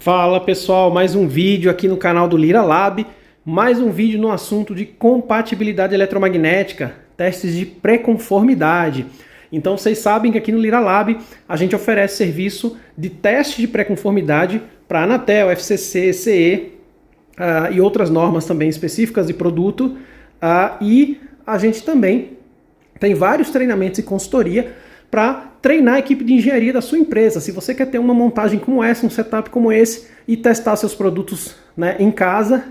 Fala pessoal, mais um vídeo aqui no canal do Lira Lab, mais um vídeo no assunto de compatibilidade eletromagnética, testes de pré-conformidade. Então vocês sabem que aqui no Lira Lab a gente oferece serviço de teste de pré-conformidade para Anatel, FCC, CE e outras normas também específicas de produto, e a gente também tem vários treinamentos e consultoria para treinar a equipe de engenharia da sua empresa. Se você quer ter uma montagem como essa, um setup como esse e testar seus produtos, em casa,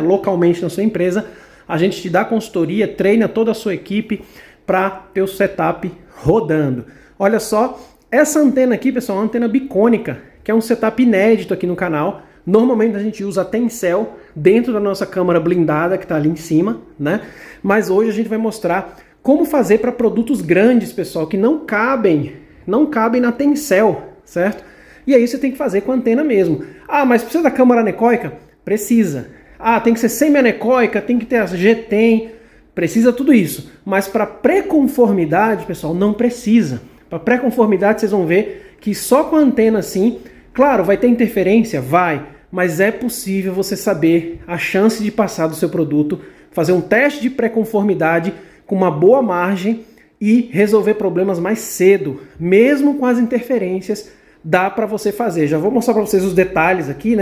localmente na sua empresa, a gente te dá consultoria, treina toda a sua equipe para ter o setup rodando. Olha só, essa antena aqui, pessoal, é uma antena bicônica, que é um setup inédito aqui no canal. Normalmente a gente usa a Tencel dentro da nossa câmara blindada que está ali em cima, Mas hoje a gente vai mostrar como fazer para produtos grandes, pessoal, que não cabem na Tencel, certo? E aí você tem que fazer com a antena mesmo. Ah, mas precisa da câmara anecoica? Precisa. Ah, tem que ser semi-anecoica, tem que ter a GTEM, precisa tudo isso. Mas para pré-conformidade, pessoal, não precisa. Para pré-conformidade vocês vão ver que só com a antena assim, claro, vai ter interferência? Vai, mas é possível você saber a chance de passar do seu produto, fazer um teste de pré-conformidade com uma boa margem e resolver problemas mais cedo, mesmo com as interferências, dá para você fazer. Já vou mostrar para vocês os detalhes aqui,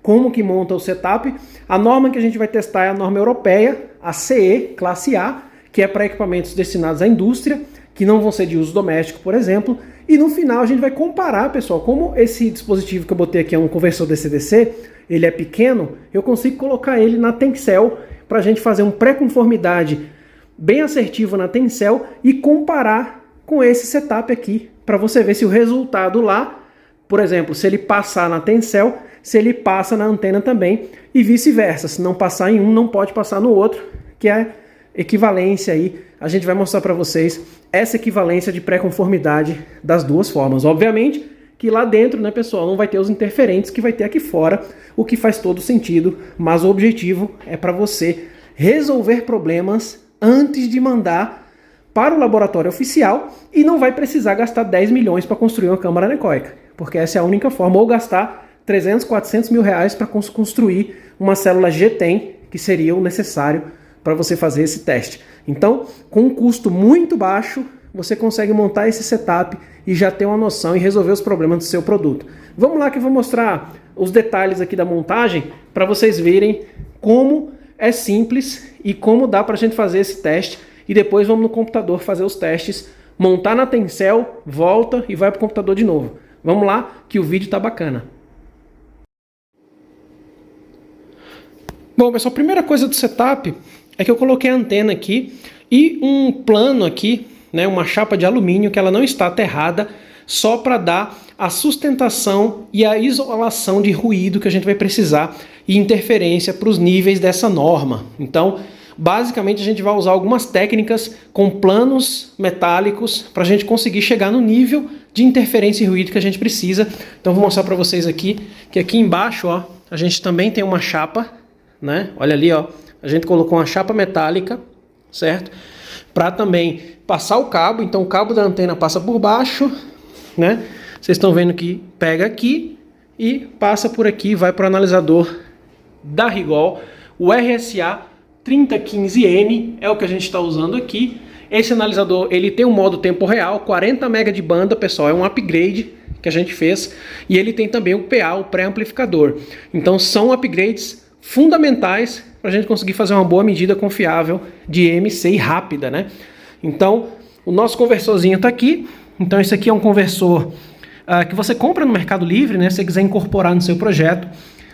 como que monta o setup. A norma que a gente vai testar é a norma europeia, a CE, classe A, que é para equipamentos destinados à indústria, que não vão ser de uso doméstico, por exemplo. E no final a gente vai comparar, pessoal, como esse dispositivo que eu botei aqui é um conversor DC-DC, ele é pequeno, eu consigo colocar ele na Tencel para a gente fazer um pré-conformidade bem assertivo na Tencel e comparar com esse setup aqui, para você ver se o resultado lá, por exemplo, se ele passar na Tencel, se ele passa na antena também, e vice-versa. Se não passar em um, não pode passar no outro, que é equivalência aí. A gente vai mostrar para vocês essa equivalência de pré-conformidade das duas formas. Obviamente que lá dentro, pessoal, não vai ter os interferentes que vai ter aqui fora, o que faz todo sentido, mas o objetivo é para você resolver problemas antes de mandar para o laboratório oficial e não vai precisar gastar 10 milhões para construir uma câmara anecoica, porque essa é a única forma, ou gastar 300, 400 mil reais para construir uma célula GTEM, que seria o necessário para você fazer esse teste. Então, com um custo muito baixo, você consegue montar esse setup e já ter uma noção e resolver os problemas do seu produto. Vamos lá que eu vou mostrar os detalhes aqui da montagem para vocês verem como é simples e como dá para a gente fazer esse teste. E depois vamos no computador fazer os testes, montar na Tencel, volta e vai para o computador de novo. Vamos lá que o vídeo tá bacana. Bom, pessoal, a primeira coisa do setup é que eu coloquei a antena aqui e um plano aqui, uma chapa de alumínio que ela não está aterrada, só para dar a sustentação e a isolação de ruído que a gente vai precisar e interferência para os níveis dessa norma. Então, basicamente a gente vai usar algumas técnicas com planos metálicos para a gente conseguir chegar no nível de interferência e ruído que a gente precisa. Então vou mostrar para vocês aqui, que aqui embaixo, a gente também tem uma chapa, Olha ali, a gente colocou uma chapa metálica, certo? Para também passar o cabo, então o cabo da antena passa por baixo, Vocês estão vendo que pega aqui e passa por aqui, vai para o analisador da Rigol, o RSA 3015N é o que a gente está usando aqui. Esse analisador ele tem um modo tempo real, 40 MB de banda, pessoal, é um upgrade que a gente fez, e ele tem também o PA, o pré-amplificador. Então são upgrades fundamentais para a gente conseguir fazer uma boa medida confiável de EMC e rápida, Então o nosso conversorzinho está aqui. Então esse aqui é um conversor que você compra no Mercado Livre, Se você quiser incorporar no seu projeto,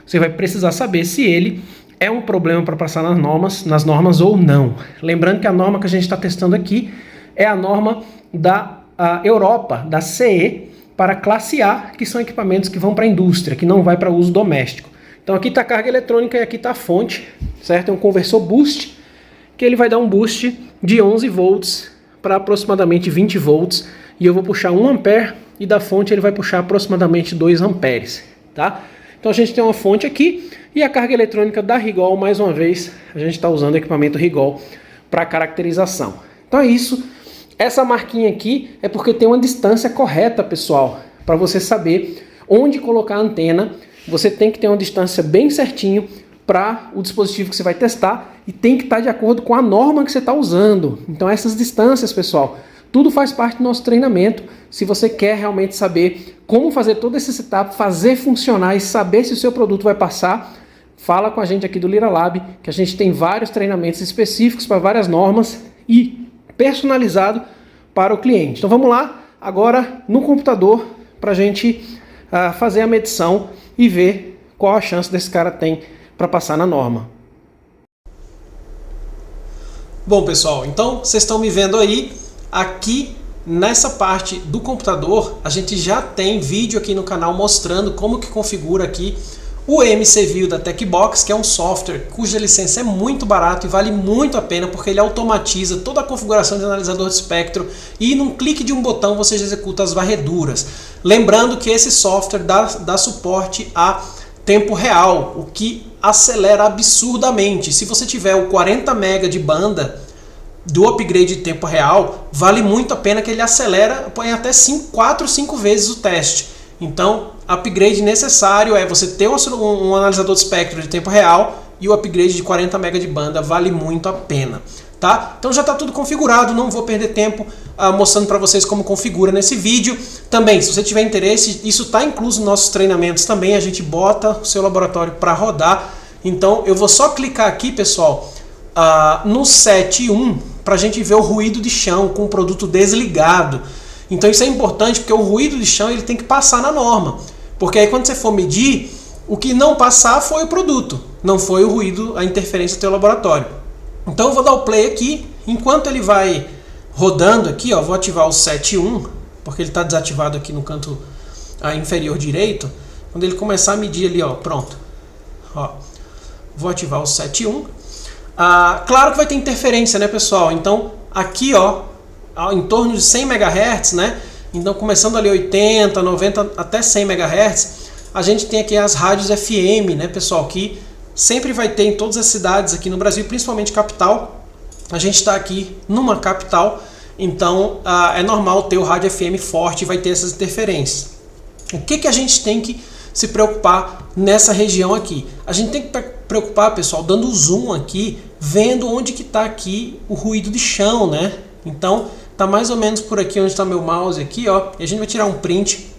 você vai precisar saber se ele é um problema para passar nas normas ou não. Lembrando que a norma que a gente está testando aqui é a norma da Europa, da CE, para classe A, que são equipamentos que vão para a indústria, que não vai para uso doméstico. Então aqui está a carga eletrônica e aqui está a fonte, certo? É um conversor boost, que ele vai dar um boost de 11 volts para aproximadamente 20 volts, e eu vou puxar 1 ampere, e da fonte ele vai puxar aproximadamente 2 amperes, tá? Então a gente tem uma fonte aqui, e a carga eletrônica da Rigol, mais uma vez, a gente está usando o equipamento Rigol para caracterização. Então é isso. Essa marquinha aqui é porque tem uma distância correta, pessoal, para você saber onde colocar a antena você tem que ter uma distância bem certinho para o dispositivo que você vai testar e tem que estar de acordo com a norma que você está usando. Então essas distâncias, pessoal, tudo faz parte do nosso treinamento. Se você quer realmente saber como fazer todo esse setup, fazer funcionar e saber se o seu produto vai passar, fala com a gente aqui do Lira Lab, que a gente tem vários treinamentos específicos para várias normas e personalizado para o cliente. Então vamos lá, agora no computador, para a gente fazer a medição e ver qual a chance desse cara tem para passar na norma. Bom, pessoal, então vocês estão me vendo aí, aqui nessa parte do computador, a gente já tem vídeo aqui no canal mostrando como que configura aqui o MCView da Tecbox, que é um software cuja licença é muito barato e vale muito a pena porque ele automatiza toda a configuração de analisador de espectro e num clique de um botão você já executa as varreduras. Lembrando que esse software dá suporte a tempo real, o que acelera absurdamente. Se você tiver o 40 MB de banda do upgrade de tempo real, vale muito a pena que ele acelera, põe até 4 ou 5 vezes o teste. Então, upgrade necessário é você ter um analisador de espectro de tempo real e o upgrade de 40 MB de banda vale muito a pena. Tá? Então já está tudo configurado, não vou perder tempo mostrando para vocês como configura nesse vídeo. Também, se você tiver interesse, isso está incluso nos nossos treinamentos também, a gente bota o seu laboratório para rodar. Então eu vou só clicar aqui, pessoal, no 7.1 para a gente ver o ruído de chão com o produto desligado. Então isso é importante porque o ruído de chão ele tem que passar na norma. Porque aí quando você for medir, o que não passar foi o produto, não foi o ruído, a interferência do teu laboratório. Então eu vou dar o play aqui, enquanto ele vai rodando aqui, ó, vou ativar o 7.1, porque ele está desativado aqui no canto inferior direito. Quando ele começar a medir ali, ó, pronto. Ó, vou ativar o 7.1. Claro que vai ter interferência, né, pessoal? Então aqui, ó, em torno de 100 MHz, né? Então começando ali 80, 90 até 100 MHz, a gente tem aqui as rádios FM, né, pessoal, que sempre vai ter em todas as cidades aqui no Brasil, principalmente capital. A gente está aqui numa capital, então é normal ter o rádio FM forte e vai ter essas interferências. O que a gente tem que se preocupar nessa região aqui? A gente tem que preocupar, pessoal, dando zoom aqui, vendo onde que está aqui o ruído de chão, né? Então tá mais ou menos por aqui onde está meu mouse aqui, ó. E a gente vai tirar um print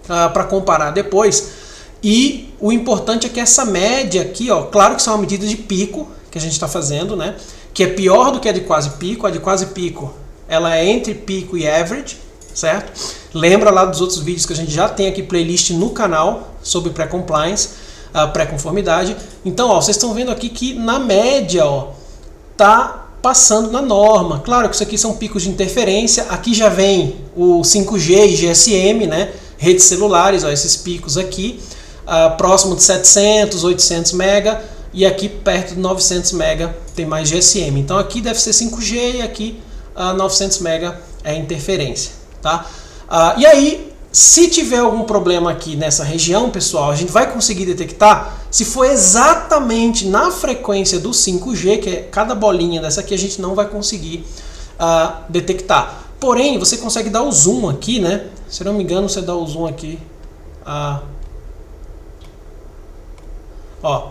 para comparar depois. E o importante é que essa média aqui, ó, claro que são medidas de pico que a gente está fazendo, né? Que é pior do que a de quase pico. A de quase pico, ela é entre pico e average, certo? Lembra lá dos outros vídeos que a gente já tem aqui playlist no canal sobre pré-compliance, pré-conformidade. Então, ó, vocês estão vendo aqui que na média, ó, tá passando na norma. Claro que isso aqui são picos de interferência. Aqui já vem o 5G e GSM, né? Redes celulares, ó, esses picos aqui, próximo de 700, 800 MB, e aqui perto de 900 MB tem mais GSM. Então aqui deve ser 5G e aqui 900 MB é interferência, tá? E aí, se tiver algum problema aqui nessa região, pessoal, a gente vai conseguir detectar. Se for exatamente na frequência do 5G, que é cada bolinha dessa aqui, a gente não vai conseguir detectar. Porém, você consegue dar o zoom aqui, né? Se não me engano, você dá o zoom aqui. Ó,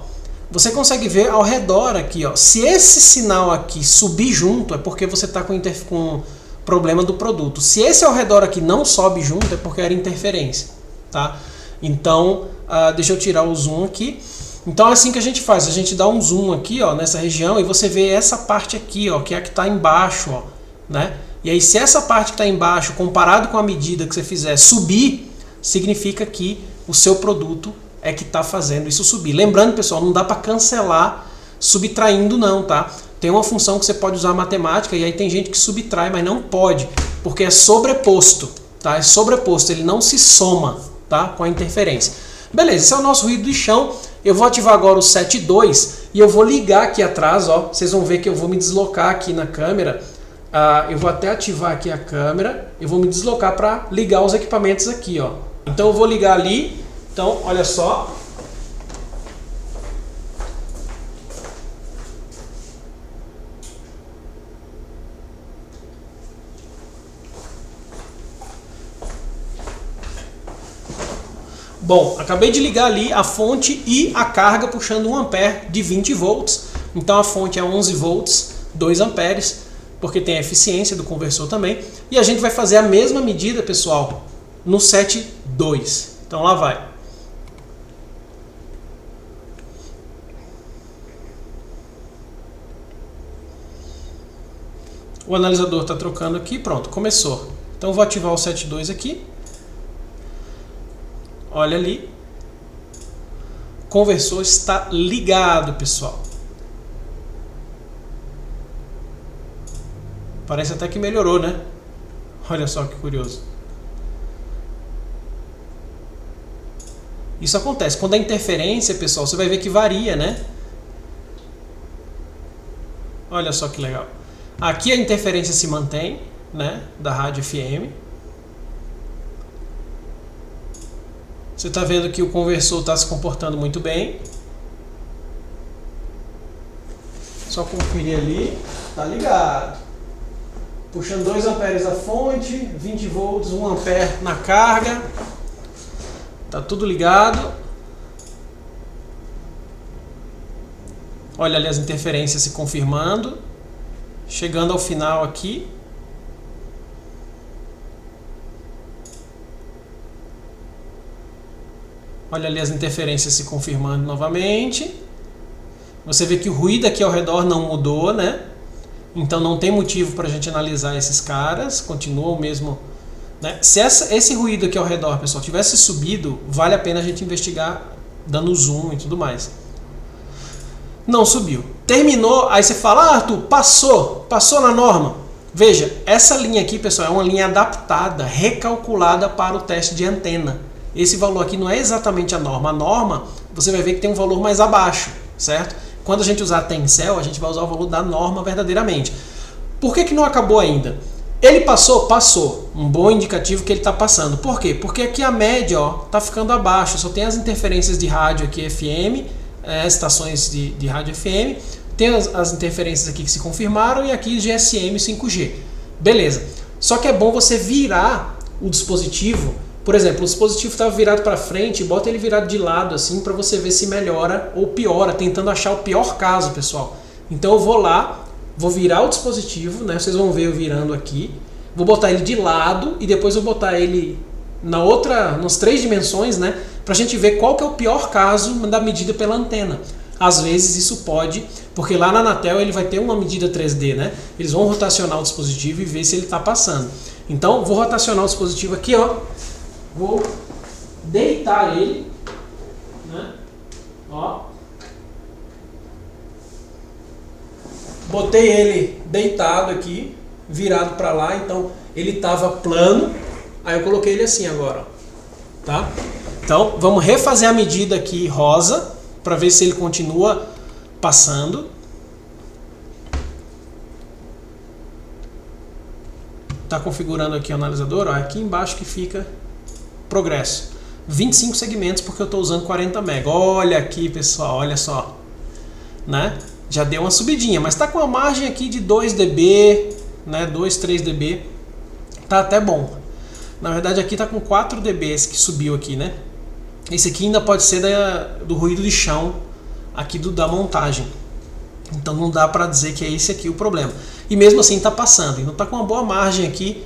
você consegue ver ao redor aqui, ó. Se esse sinal aqui subir junto, é porque você está com problema do produto. Se esse ao redor aqui não sobe junto, é porque era interferência, tá? Então, deixa eu tirar o zoom aqui. Então é assim que a gente faz, a gente dá um zoom aqui, ó, nessa região e você vê essa parte aqui, ó, que é a que está embaixo, ó, né? E aí se essa parte que está embaixo, comparado com a medida que você fizer, subir, significa que o seu produto é que está fazendo isso subir. Lembrando, pessoal, não dá para cancelar subtraindo não, tá? Tem uma função que você pode usar matemática e aí tem gente que subtrai, mas não pode, porque é sobreposto, tá? É sobreposto, ele não se soma, tá? Com a interferência. Beleza, esse é o nosso ruído de chão. Eu vou ativar agora o 7.2 e eu vou ligar aqui atrás, ó. Vocês vão ver que eu vou me deslocar aqui na câmera. Eu vou até ativar aqui a câmera. Eu vou me deslocar para ligar os equipamentos aqui, ó. Então eu vou ligar ali. Então, olha só. Bom, acabei de ligar ali a fonte e a carga puxando 1 ampere de 20 volts. Então a fonte é 11 volts, 2 amperes, porque tem a eficiência do conversor também. E a gente vai fazer a mesma medida, pessoal, no set 2. Então lá vai. O analisador está trocando aqui, pronto, começou. Então eu vou ativar o set 2 aqui. Olha ali. O conversor está ligado, pessoal. Parece até que melhorou, né? Olha só que curioso. Isso acontece. Quando a interferência, pessoal, você vai ver que varia, né? Olha só que legal. Aqui a interferência se mantém, né? Da rádio FM. Você está vendo que o conversor está se comportando muito bem. Só conferir ali. Está ligado. Puxando 2 amperes a fonte, 20 volts, 1 ampere na carga. Tá tudo ligado. Olha ali as interferências se confirmando. Chegando ao final aqui. Olha ali as interferências se confirmando novamente. Você vê que o ruído aqui ao redor não mudou, né? Então não tem motivo para a gente analisar esses caras. Continua o mesmo, né? Se esse ruído aqui ao redor, pessoal, tivesse subido, vale a pena a gente investigar dando zoom e tudo mais. Não subiu. Terminou, aí você fala, ah, Arthur, passou na norma. Veja, essa linha aqui, pessoal, é uma linha adaptada, recalculada para o teste de antena. Esse valor aqui não é exatamente a norma. A norma, você vai ver que tem um valor mais abaixo, certo? Quando a gente usar Tencel, a gente vai usar o valor da norma verdadeiramente. Por que não acabou ainda? Ele passou? Passou. Um bom indicativo que ele está passando. Por quê? Porque aqui a média está ficando abaixo. Só tem as interferências de rádio aqui FM, estações de rádio FM. Tem as interferências aqui que se confirmaram e aqui GSM 5G. Beleza. Só que é bom você virar o dispositivo. Por exemplo, o dispositivo estava virado para frente, bota ele virado de lado assim para você ver se melhora ou piora, tentando achar o pior caso, pessoal. Então eu vou lá, vou virar o dispositivo, né? Vocês vão ver eu virando aqui. Vou botar ele de lado e depois eu vou botar ele nas 3 dimensões, né? Para a gente ver qual que é o pior caso da medida pela antena. Às vezes isso pode, porque lá na Anatel ele vai ter uma medida 3D, né? Eles vão rotacionar o dispositivo e ver se ele está passando. Então vou rotacionar o dispositivo aqui, ó. Vou deitar ele, né? Ó. Botei ele deitado aqui, virado para lá, então ele estava plano. Aí eu coloquei ele assim agora, ó. Tá? Então vamos refazer a medida aqui rosa para ver se ele continua passando. Tá configurando aqui o analisador, ó, aqui embaixo que fica progresso. 25 segmentos porque eu estou usando 40 MB. Olha aqui, pessoal, olha só. Né? Já deu uma subidinha, mas está com uma margem aqui de 2 dB, né? 2, 3 dB. Tá até bom. Na verdade aqui está com 4 dB esse que subiu aqui, né? Esse aqui ainda pode ser do ruído de chão aqui da montagem. Então não dá para dizer que é esse aqui o problema. E mesmo assim está passando. Então está com uma boa margem aqui.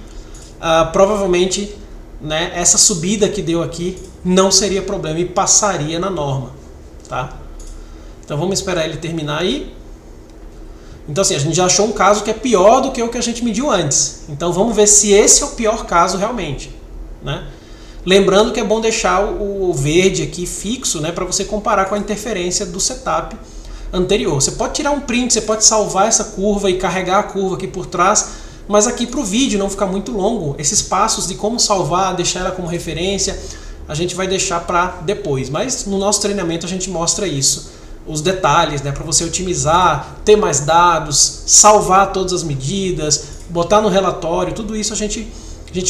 Provavelmente, né, essa subida que deu aqui não seria problema e passaria na norma, tá? Então vamos esperar ele terminar aí. Então assim, a gente já achou um caso que é pior do que o que a gente mediu antes. Então vamos ver se esse é o pior caso realmente, né? Lembrando que é bom deixar o verde aqui fixo, né, para você comparar com a interferência do setup anterior. Você pode tirar um print, você pode salvar essa curva e carregar a curva aqui por trás, mas aqui para o vídeo não ficar muito longo, esses passos de como salvar, deixar ela como referência, a gente vai deixar para depois. Mas no nosso treinamento a gente mostra isso, os detalhes, né, para você otimizar, ter mais dados, salvar todas as medidas, botar no relatório, tudo isso a gente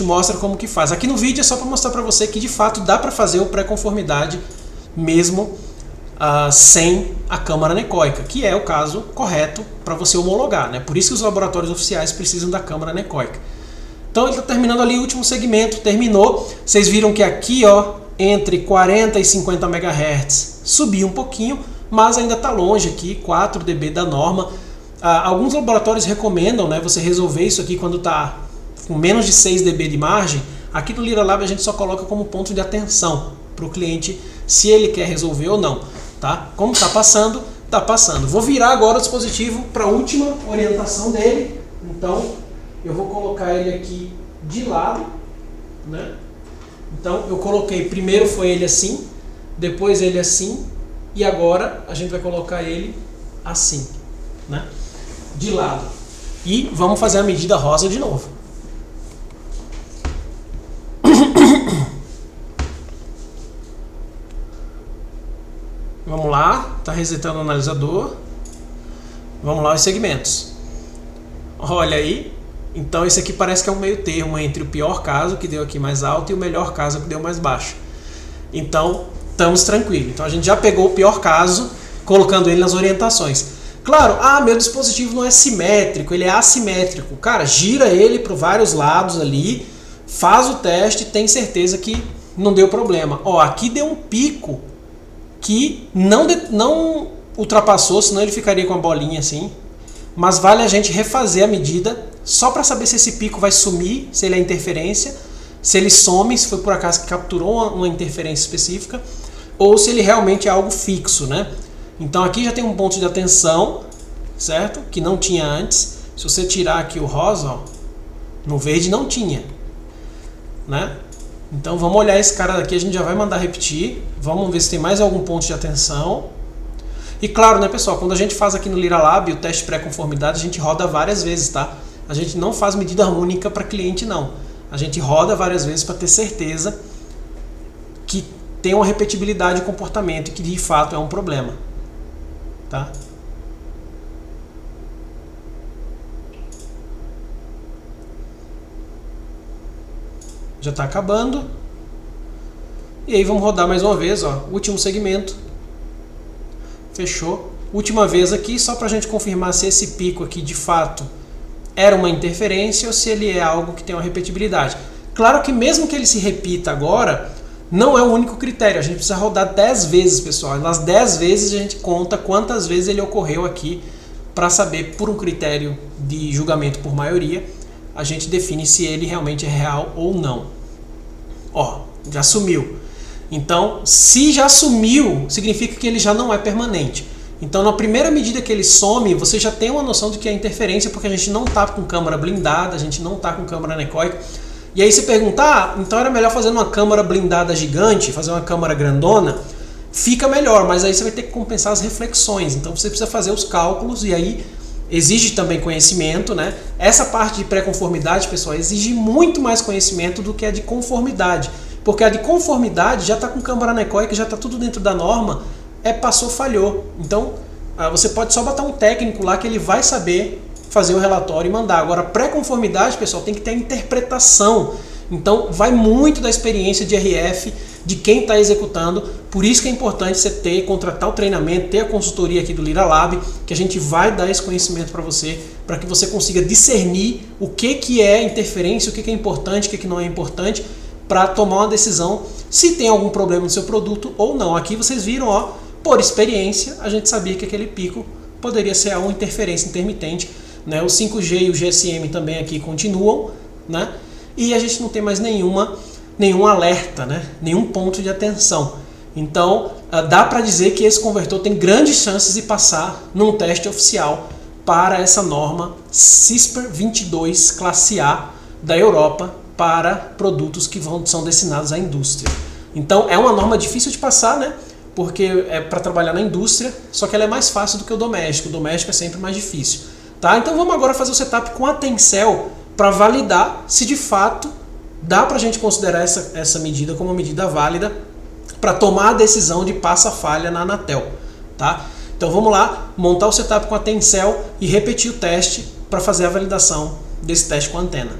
mostra como que faz. Aqui no vídeo é só para mostrar para você que de fato dá para fazer o pré-conformidade mesmo sem a câmara anecoica, que é o caso correto para você homologar, né? Por isso que os laboratórios oficiais precisam da câmara anecoica. Então ele está terminando ali o último segmento, terminou. Vocês viram que aqui, ó, entre 40 e 50 MHz subiu um pouquinho, mas ainda está longe aqui, 4 dB da norma. Alguns laboratórios recomendam, né, você resolver isso aqui quando está com menos de 6 dB de margem. Aqui no Lira Lab a gente só coloca como ponto de atenção para o cliente se ele quer resolver ou não. Tá? Como está passando, está passando. Vou virar agora o dispositivo para a última orientação dele. Então eu vou colocar ele aqui de lado, né? Então eu coloquei, primeiro foi ele assim, depois ele assim, e agora a gente vai colocar ele assim, né? De lado. E vamos fazer a medida rosa de novo. Vamos lá, está resetando o analisador. Vamos lá os segmentos. Olha aí. Então esse aqui parece que é um meio termo entre o pior caso, que deu aqui mais alto, e o melhor caso, que deu mais baixo. Então estamos tranquilos. Então a gente já pegou o pior caso, colocando ele nas orientações. Claro, meu dispositivo não é simétrico, ele é assimétrico. Cara, gira ele para vários lados ali, faz o teste, tem certeza que não deu problema. Ó, aqui deu um pico que não ultrapassou, senão ele ficaria com a bolinha assim. Mas vale a gente refazer a medida só para saber se esse pico vai sumir, se ele é interferência, se ele some, se foi por acaso que capturou uma interferência específica, ou se ele realmente é algo fixo, né? Então aqui já tem um ponto de atenção, certo? Que não tinha antes. Se você tirar aqui o rosa, ó, no verde não tinha, né? Então vamos olhar esse cara daqui, a gente já vai mandar repetir. Vamos ver se tem mais algum ponto de atenção. E claro, né, pessoal, quando a gente faz aqui no Lira Lab o teste pré-conformidade, a gente roda várias vezes, tá? A gente não faz medida única para cliente, não. A gente roda várias vezes para ter certeza que tem uma repetibilidade de comportamento e que de fato é um problema, tá? Já está acabando. E aí vamos rodar mais uma vez, ó, último segmento. Fechou. Última vez aqui, só para a gente confirmar se esse pico aqui de fato era uma interferência ou se ele é algo que tem uma repetibilidade. Claro que mesmo que ele se repita agora, não é o único critério. A gente precisa rodar 10 vezes, pessoal. Nas 10 vezes a gente conta quantas vezes ele ocorreu aqui para saber, por um critério de julgamento por maioria, a gente define se ele realmente é real ou não. Ó, já sumiu. Então, se já sumiu, significa que ele já não é permanente. Então, na primeira medida que ele some, você já tem uma noção de que é interferência, porque a gente não está com câmara blindada, a gente não está com câmara anecoica. E aí você pergunta, então era melhor fazer uma câmara blindada gigante, fazer uma câmara grandona? Fica melhor, mas aí você vai ter que compensar as reflexões. Então, você precisa fazer os cálculos e aí exige também conhecimento, né? Essa parte de pré-conformidade, pessoal, exige muito mais conhecimento do que a de conformidade. Porque a de conformidade já está com câmara anecoica, já está tudo dentro da norma, passou, falhou. Então, você pode só botar um técnico lá que ele vai saber fazer o relatório e mandar. Agora, pré-conformidade, pessoal, tem que ter interpretação. Então, vai muito da experiência de RF, de quem está executando. Por isso que é importante você contratar o treinamento, ter a consultoria aqui do Lira Lab, que a gente vai dar esse conhecimento para você que consiga discernir o que é interferência, o que é importante, o que não é importante, para tomar uma decisão se tem algum problema no seu produto ou não. Aqui vocês viram, ó, por experiência, a gente sabia que aquele pico poderia ser uma interferência intermitente, né? O 5G e o GSM também aqui continuam, né? E a gente não tem mais nenhum alerta, né? Nenhum ponto de atenção. Então, dá para dizer que esse convertor tem grandes chances de passar num teste oficial para essa norma CISPR 22 classe A da Europa, para produtos que são destinados à indústria. Então é uma norma difícil de passar, né? Porque é para trabalhar na indústria, só que ela é mais fácil do que o doméstico. O doméstico é sempre mais difícil. Tá? Então vamos agora fazer o setup com a Tencel para validar se de fato dá para a gente considerar essa medida como uma medida válida para tomar a decisão de passa-falha na Anatel. Tá? Então vamos lá, montar o setup com a Tencel e repetir o teste para fazer a validação desse teste com a antena.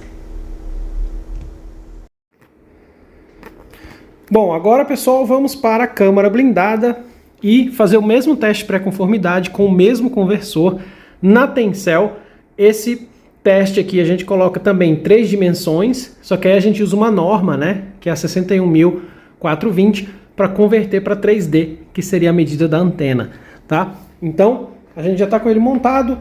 Bom, agora, pessoal, vamos para a câmara blindada e fazer o mesmo teste pré-conformidade com o mesmo conversor na Tencel. Esse teste aqui a gente coloca também em 3 dimensões, só que aí a gente usa uma norma, né, que é a 61440 420 para converter para 3D, que seria a medida da antena, tá? Então, a gente já está com ele montado,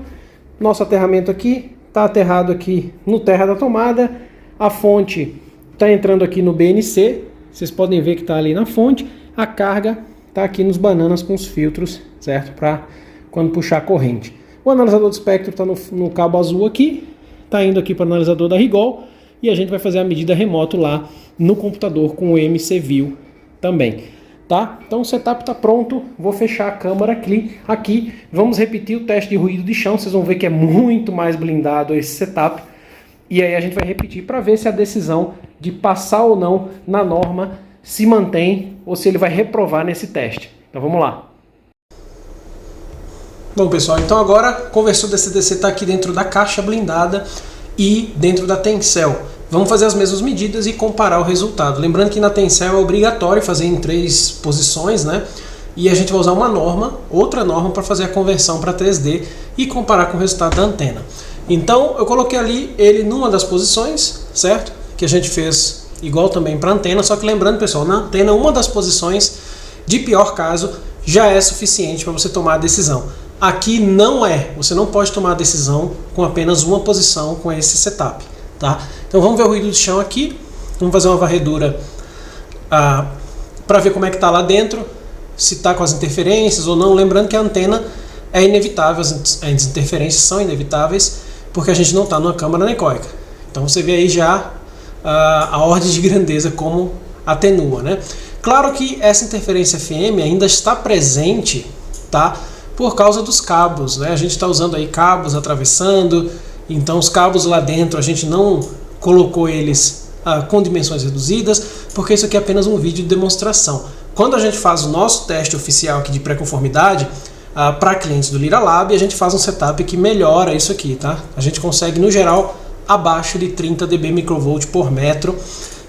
nosso aterramento aqui está aterrado aqui no terra da tomada, a fonte está entrando aqui no BNC, vocês podem ver que está ali na fonte, a carga está aqui nos bananas com os filtros, certo? Para quando puxar a corrente. O analisador de espectro está no cabo azul aqui, está indo aqui para o analisador da Rigol e a gente vai fazer a medida remoto lá no computador com o MCView também, tá? Então o setup está pronto, vou fechar a câmera aqui, vamos repetir o teste de ruído de chão, vocês vão ver que é muito mais blindado esse setup e aí a gente vai repetir para ver se a decisão de passar ou não na norma se mantém ou se ele vai reprovar nesse teste. Então vamos lá. Bom pessoal, então agora o conversor DC-DC está aqui dentro da caixa blindada e dentro da Tencel. Vamos fazer as mesmas medidas e comparar o resultado. Lembrando que na Tencel é obrigatório fazer em 3 posições, né? E a gente vai usar uma norma, outra norma para fazer a conversão para 3D e comparar com o resultado da antena. Então eu coloquei ali ele numa das posições, certo? Que a gente fez igual também para a antena, só que lembrando pessoal, na antena uma das posições, de pior caso, já é suficiente para você tomar a decisão. Aqui não é, você não pode tomar a decisão com apenas uma posição com esse setup, tá? Então vamos ver o ruído de chão aqui, vamos fazer uma varredura para ver como é que está lá dentro, se está com as interferências ou não, lembrando que a antena é inevitável, as interferências são inevitáveis, porque a gente não está numa câmara anecoica. Então você vê aí já a ordem de grandeza como atenua, né? Claro que essa interferência FM ainda está presente, tá? Por causa dos cabos, né? A gente está usando aí cabos atravessando, então os cabos lá dentro a gente não colocou eles com dimensões reduzidas, porque isso aqui é apenas um vídeo de demonstração. Quando a gente faz o nosso teste oficial aqui de pré-conformidade para clientes do Lira Lab, a gente faz um setup que melhora isso aqui, tá? A gente consegue no geral abaixo de 30 dB microvolt por metro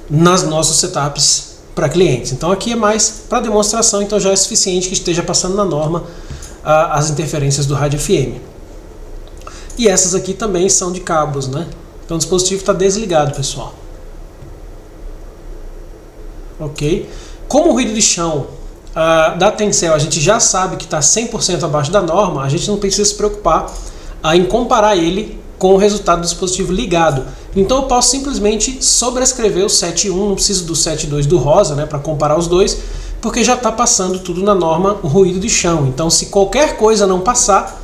nas nossos setups para clientes. Então aqui é mais para demonstração, então já é suficiente que esteja passando na norma as interferências do rádio FM. E essas aqui também são de cabos, né? Então o dispositivo está desligado, pessoal. Ok? Como o ruído de chão da Tencel a gente já sabe que está 100% abaixo da norma, a gente não precisa se preocupar em comparar ele com o resultado do dispositivo ligado. Então eu posso simplesmente sobrescrever o 7.1, não preciso do 7.2 do rosa, né, para comparar os dois, porque já está passando tudo na norma o ruído de chão. Então se qualquer coisa não passar,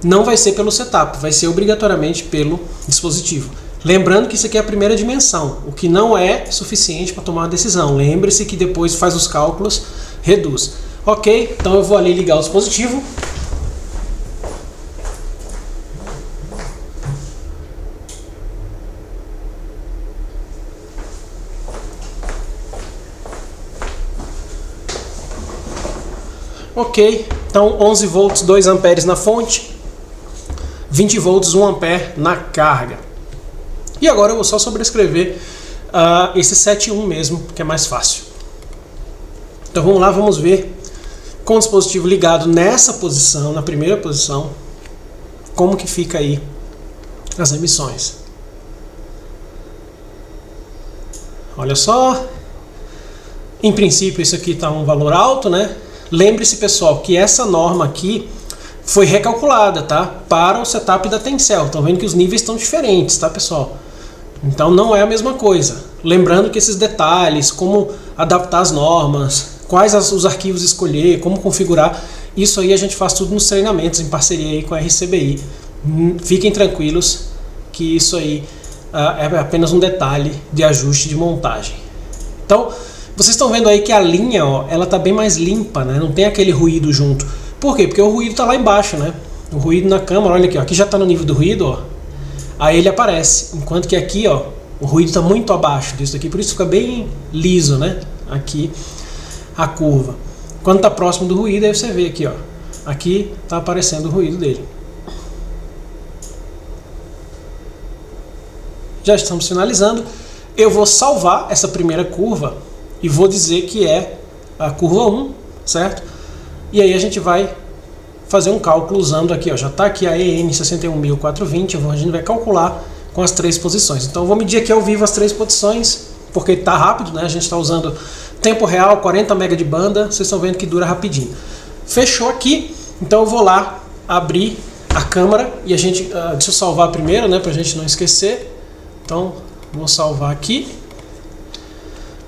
não vai ser pelo setup, vai ser obrigatoriamente pelo dispositivo. Lembrando que isso aqui é a primeira dimensão, o que não é suficiente para tomar uma decisão. Lembre-se que depois faz os cálculos, reduz. Ok, então eu vou ali ligar o dispositivo. Ok, então 11 volts, 2 amperes na fonte, 20 volts, 1 ampere na carga. E agora eu vou só sobrescrever esse 7.1 mesmo, que é mais fácil. Então vamos lá, vamos ver com o dispositivo ligado nessa posição, na primeira posição, como que fica aí as emissões. Olha só, em princípio isso aqui está um valor alto, né? Lembre-se pessoal que essa norma aqui foi recalculada, tá? Para o setup da Tencel. Estão vendo que os níveis estão diferentes, tá pessoal? Então não é a mesma coisa. Lembrando que esses detalhes, como adaptar as normas, quais os arquivos escolher, como configurar, isso aí a gente faz tudo nos treinamentos em parceria aí com a RCBI. Fiquem tranquilos que isso aí é apenas um detalhe de ajuste de montagem. Então, vocês estão vendo aí que a linha, ó, ela tá bem mais limpa, né? Não tem aquele ruído junto. Por quê? Porque o ruído tá lá embaixo, né? O ruído na câmera, olha aqui, ó, aqui já tá no nível do ruído, ó. Aí ele aparece, enquanto que aqui, ó, o ruído tá muito abaixo disso aqui, por isso fica bem liso, né? Aqui a curva. Quando tá próximo do ruído, aí você vê aqui, ó. Aqui tá aparecendo o ruído dele. Já estamos finalizando. Eu vou salvar essa primeira curva e vou dizer que é a curva 1, certo? E aí a gente vai fazer um cálculo usando aqui, ó, já está aqui a EN 61420, a gente vai calcular com as 3 posições. Então eu vou medir aqui ao vivo as 3 posições, porque está rápido, né? A gente está usando tempo real, 40 MB de banda, vocês estão vendo que dura rapidinho. Fechou aqui, então eu vou lá abrir a câmera e a gente, deixa eu salvar primeiro, né, pra gente não esquecer. Então, vou salvar aqui.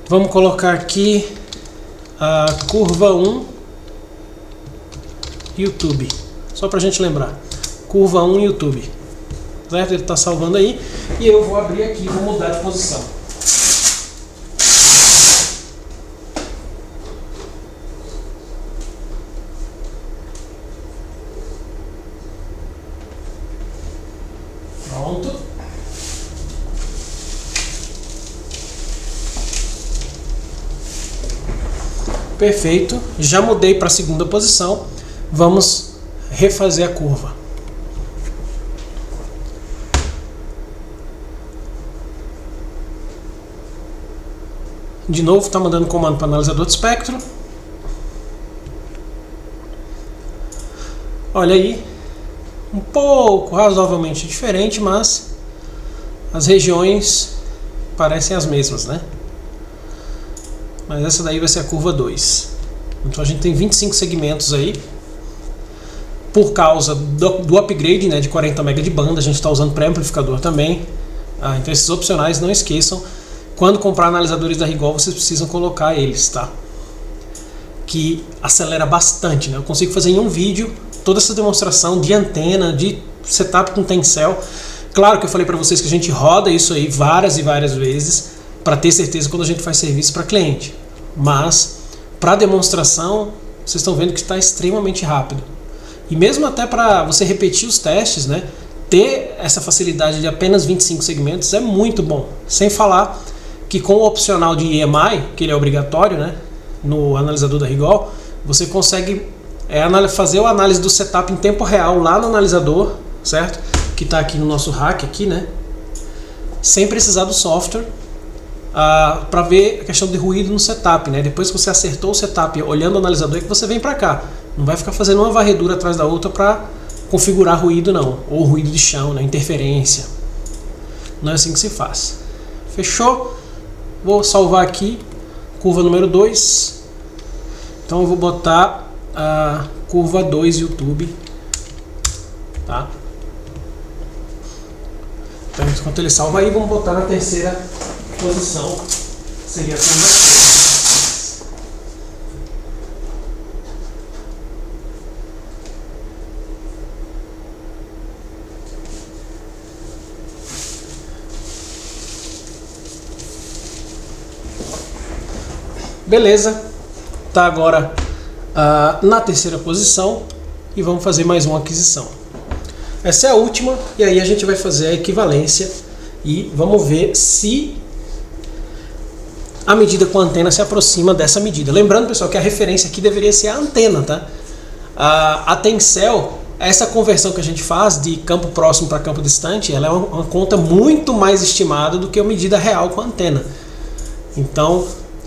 Vamos colocar aqui a curva 1 YouTube, só pra gente lembrar. Curva 1 YouTube, certo? Ele tá salvando aí. E eu vou abrir aqui, vou mudar de posição. Pronto. Perfeito. Já mudei para a segunda posição. Vamos refazer a curva. De novo, está mandando comando para o analisador de espectro. Olha aí. Um pouco razoavelmente diferente, mas as regiões parecem as mesmas, né? Mas essa daí vai ser a curva 2. Então a gente tem 25 segmentos aí. Por causa do upgrade, né, de 40 MB de banda, a gente está usando pré-amplificador também. Então esses opcionais, não esqueçam, quando comprar analisadores da Rigol, vocês precisam colocar eles, tá? Que acelera bastante, né? Eu consigo fazer em um vídeo toda essa demonstração de antena, de setup com Tencel. Claro que eu falei para vocês que a gente roda isso aí várias e várias vezes para ter certeza quando a gente faz serviço para cliente. Mas para demonstração, vocês estão vendo que está extremamente rápido. E mesmo até para você repetir os testes, né, ter essa facilidade de apenas 25 segmentos é muito bom. Sem falar que com o opcional de EMI, que ele é obrigatório, né, no analisador da Rigol, você consegue fazer a análise do setup em tempo real lá no analisador, certo? Que está aqui no nosso rack aqui, né? Sem precisar do software, para ver a questão de ruído no setup, né? Depois que você acertou o setup olhando o analisador, é que você vem para cá. Não vai ficar fazendo uma varredura atrás da outra para configurar ruído, não. Ou ruído de chão, né? Interferência. Não é assim que se faz. Fechou? Vou salvar aqui, curva número 2. Então eu vou botar a curva 2 YouTube, tá? Então, enquanto ele salva aí, vamos botar na terceira posição, seria a curva 3. Beleza, tá agora na terceira posição e vamos fazer mais uma aquisição. Essa é a última e aí a gente vai fazer a equivalência e vamos ver se a medida com a antena se aproxima dessa medida. Lembrando, pessoal, que a referência aqui deveria ser a antena, tá? A Tencel, essa conversão que a gente faz de campo próximo para campo distante, ela é uma conta muito mais estimada do que a medida real com a antena. Então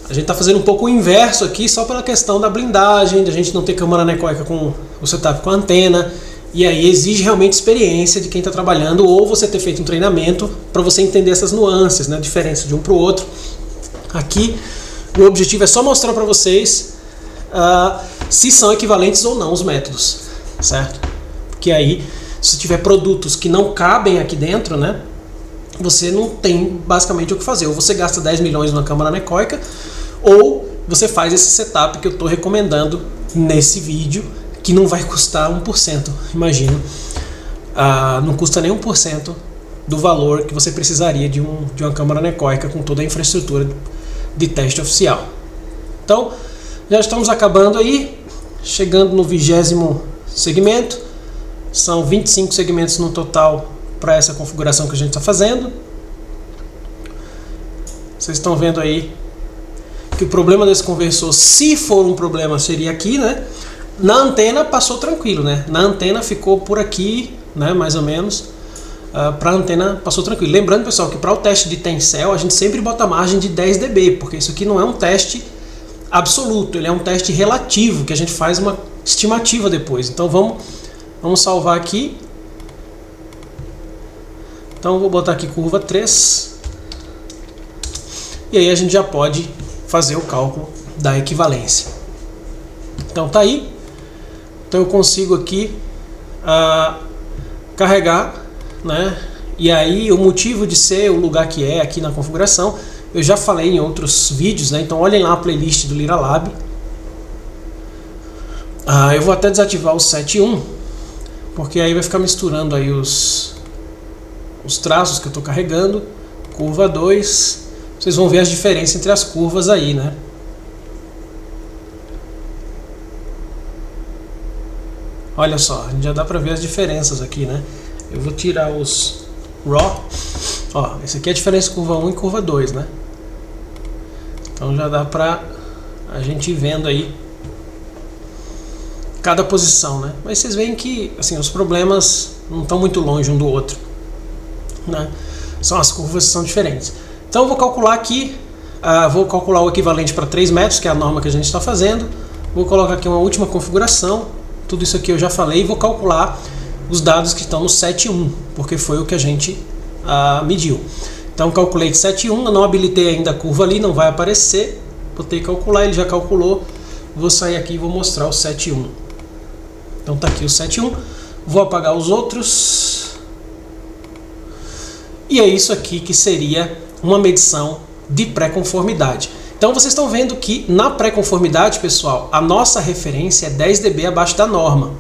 a gente está fazendo um pouco o inverso aqui só pela questão da blindagem, de a gente não ter câmera anecoica com o setup com a antena. E aí exige realmente experiência de quem está trabalhando ou você ter feito um treinamento para você entender essas nuances, né, a diferença de um para o outro. Aqui o objetivo é só mostrar para vocês se são equivalentes ou não os métodos, certo? Porque aí, se tiver produtos que não cabem aqui dentro, né, você não tem basicamente o que fazer. Ou você gasta 10 milhões numa câmera anecoica, ou você faz esse setup que eu estou recomendando nesse vídeo, que não vai custar 1%, imagino. Não custa nem 1% do valor que você precisaria de uma câmera anecoica com toda a infraestrutura de teste oficial. Então, já estamos acabando aí, chegando no 20º segmento. São 25 segmentos no total para essa configuração que a gente está fazendo. Vocês estão vendo aí que o problema desse conversor, se for um problema, seria aqui, né? Na antena passou tranquilo, né? Na antena ficou por aqui, né? Mais ou menos. Para a antena passou tranquilo. Lembrando, pessoal, que para o teste de Tencel a gente sempre bota a margem de 10 dB, porque isso aqui não é um teste absoluto, ele é um teste relativo, que a gente faz uma estimativa depois. Então vamos salvar aqui. Então eu vou botar aqui curva 3. E aí a gente já pode fazer o cálculo da equivalência. Então tá aí. Então eu consigo aqui carregar, né? E aí o motivo de ser o lugar que é aqui na configuração, eu já falei em outros vídeos, né? Então olhem lá a playlist do Lira Lab. Eu vou até desativar o 7.1, porque aí vai ficar misturando aí os traços que eu estou carregando. Curva 2, vocês vão ver as diferenças entre as curvas aí, né? Olha só, já dá para ver as diferenças aqui, né? Eu vou tirar os raw. Ó, esse aqui é a diferença curva 1 e curva 2, né? Então já dá pra a gente ir vendo aí cada posição, né? Mas vocês veem que assim, os problemas não estão muito longe um do outro, né? São as curvas que são diferentes. Então eu vou calcular aqui, vou calcular o equivalente para 3 metros, que é a norma que a gente está fazendo. Vou colocar aqui uma última configuração. Tudo isso aqui eu já falei, e vou calcular os dados que estão no 7.1, porque foi o que a gente mediu. Então calculei de 7.1, eu não habilitei ainda a curva ali, não vai aparecer. Botei calcular, ele já calculou. Vou sair aqui e vou mostrar o 7.1. Então tá aqui o 7.1. Vou apagar os outros. E é isso aqui que seria uma medição de pré-conformidade. Então vocês estão vendo que na pré-conformidade, pessoal, a nossa referência é 10 dB abaixo da norma,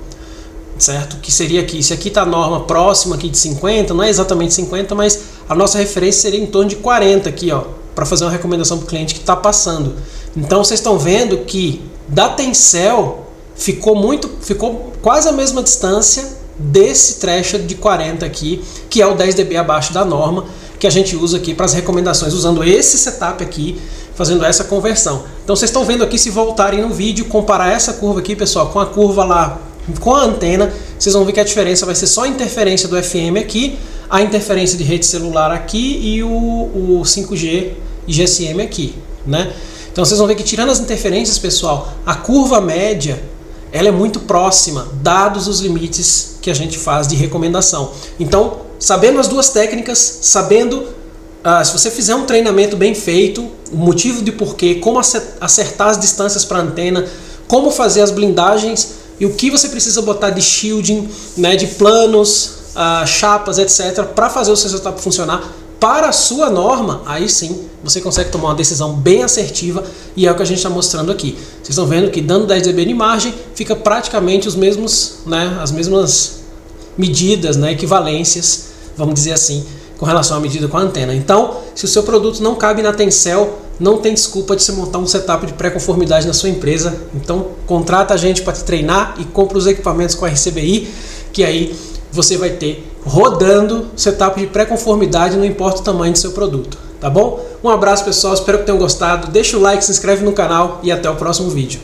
certo? Que seria aqui, se aqui está a norma próxima aqui de 50, não é exatamente 50, mas a nossa referência seria em torno de 40 aqui, ó, para fazer uma recomendação para o cliente que está passando. Então vocês estão vendo que da Tencel ficou quase a mesma distância desse threshold de 40 aqui, que é o 10 dB abaixo da norma, que a gente usa aqui para as recomendações, usando esse setup aqui, fazendo essa conversão. Então vocês estão vendo aqui, se voltarem no vídeo, comparar essa curva aqui, pessoal, com a curva lá, com a antena, vocês vão ver que a diferença vai ser só a interferência do FM aqui, a interferência de rede celular aqui e o 5G e GSM aqui, né? Então vocês vão ver que tirando as interferências, pessoal, a curva média, ela é muito próxima, dados os limites que a gente faz de recomendação. Então, sabendo as duas técnicas, sabendo se você fizer um treinamento bem feito, o motivo de porquê, como acertar as distâncias para a antena, como fazer as blindagens e o que você precisa botar de shielding, né, de planos, chapas, etc., para fazer o seu setup funcionar para a sua norma, aí sim você consegue tomar uma decisão bem assertiva, e é o que a gente está mostrando aqui. Vocês estão vendo que dando 10 dB de margem, fica praticamente os mesmos, né, as mesmas medidas, né, equivalências, vamos dizer assim, com relação à medida com a antena. Então, se o seu produto não cabe na Tencel, não tem desculpa de você montar um setup de pré-conformidade na sua empresa. Então, contrata a gente para te treinar e compra os equipamentos com a RCBI, que aí você vai ter rodando setup de pré-conformidade, não importa o tamanho do seu produto. Tá bom? Um abraço, pessoal, espero que tenham gostado. Deixa o like, se inscreve no canal e até o próximo vídeo.